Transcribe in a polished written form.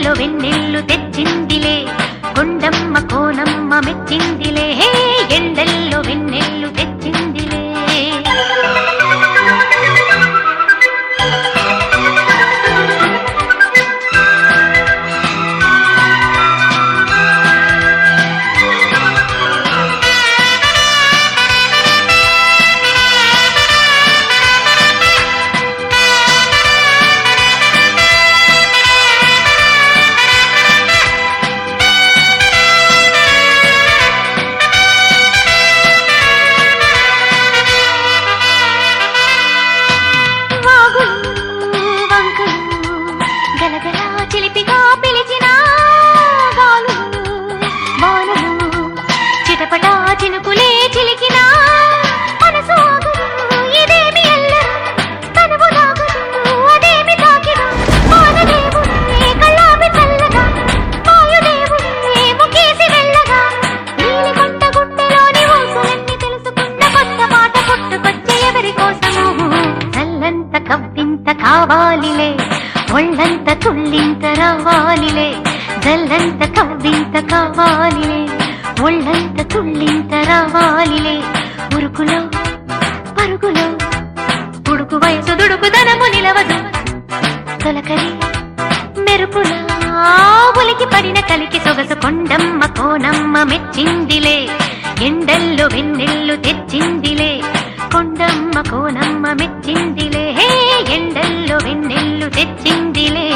ఎండల్లో వెన్నెల్లు తెచ్చిందిలే కొండమ్మ కోనమ్మ మెచ్చిందిలే ఎండల్లో వెన్నెల్లు తెచ్చిందిలే కవ్వింత కావాలిలే ఒళ్ళంత తుళ్ళింత రావాలిలే జల్లంత కవ్వింత కావాలిలే ఒళ్ళంత తుళ్ళింత రావాలిలే ఉరుకులో పరుగులో ఉడుకు వయసు దుడుకుదనము నిలవదు తొలకరి మెరుపులా ఉలికి పడిన కలికి సొగసు కొండమ్మ కోనమ్మ మెచ్చిందిలే ఎండల్లో వెన్నెల్లు తెచ్చిందిలే కొండమ్మ కోనమ్మ మెచ్చిందిలే ఎండల్లో వెన్నెల్లు తెచ్చిందిలే